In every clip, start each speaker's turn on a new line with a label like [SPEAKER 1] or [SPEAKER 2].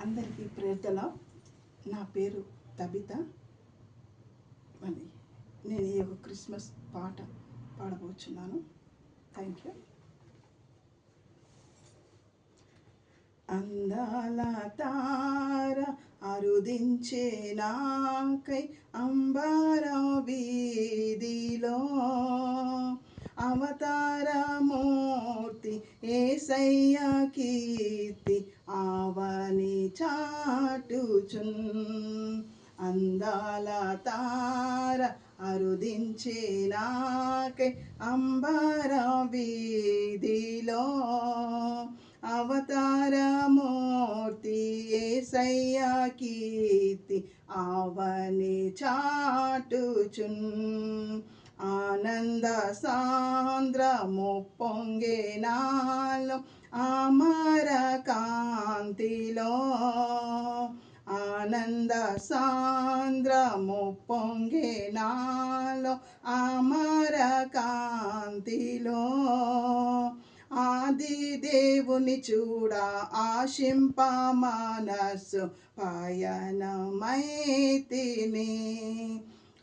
[SPEAKER 1] అందరికీ ప్రేతల నా పేరు తబిత. మరి నేను ఈ యొక్క క్రిస్మస్ పాట పాడబోచున్నాను. Thank you. అందాల తార అరుదించే నాకై అంబర వీధిలో అవతారమూర్తి యేసయ్య కీర్తి ఆవని చాటుచున్. అందాల తార అరుదించే నాకై అంబర వీధిలో అవతారమూర్తి యేసయ్య కీర్తి ఆవని చాటుచున్. ఆనంద సాంద్రము పొంగే నాలో అమర కాంతిలో. ఆనంద సాంద్రము పొంగే నాలో అమర కాంతిలో. ఆది దేవుని చూడ ఆశింప మనస్సు పయనమైతిని.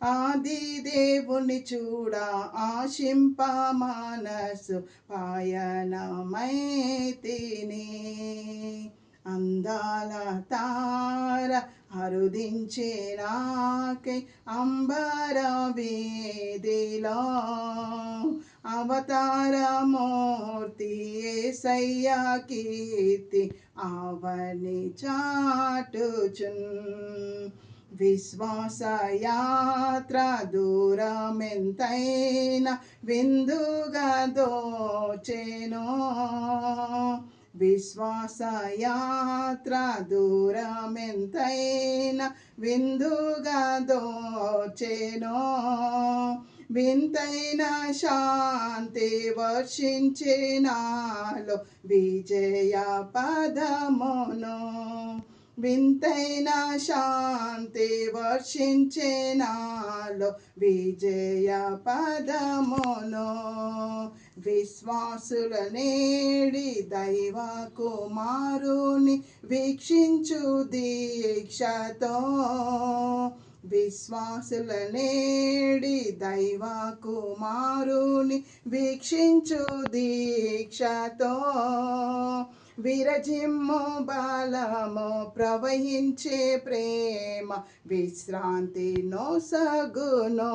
[SPEAKER 1] ఆది దేవుని చూడ ఆశింప మనస్సు పయనమైతిని. అందాల తార అరుదించే నాకై అంబర వీధిలో అవతారమూర్తి యేసయ్య కీర్తి ఆవని చాటుచున్. విశ్వాస యాత్ర దూరమెంతైనా విందుగా దోచెను. విశ్వాస యాత్ర దూరమెంతైనా విందుగా దోచెను. వింతైన శాంతి వర్షించే నాలో విజయ పదమును. వింతైన శాంతి వర్షించే నాలో విజయ పదమును. విశ్వాసుల నేడి దైవ కుమారుని వీక్షించు దీక్షతో. విశ్వాసుల నేడి దైవ కుమారుని వీక్షించు దీక్షతో. విరజిమ్ము బలము ప్రవహించే ప్రేమ విశ్రాంతి నొసగును.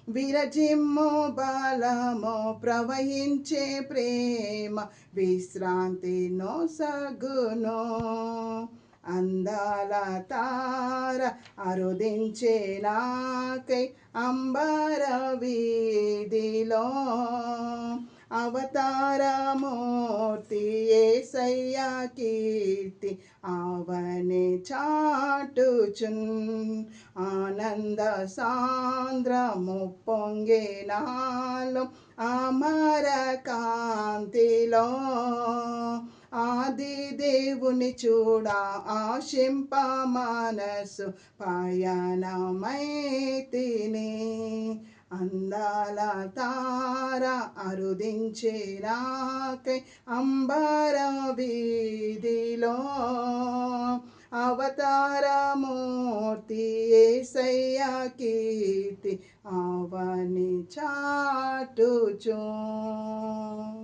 [SPEAKER 1] విరజిమ్ము బలము ప్రవహించే ప్రేమ విశ్రాంతి నొసగును. అందాల తార అరుదించే నాకై అంబర వీధిలో అవతారమూర్తి యేసయ్య కీర్తి ఆవని చాటుచున్. ఆనంద సాంద్రము పొంగే నాలో అమర కాంతిలో. ఆది దేవుని చూడ ఆశింప మనస్సు పయనమైతిని. అందాల తార అరుదించే నాకై అంబర వీధిలో అవతారమూర్తి యేసయ్య కీర్తి ఆవని చాటుచున్.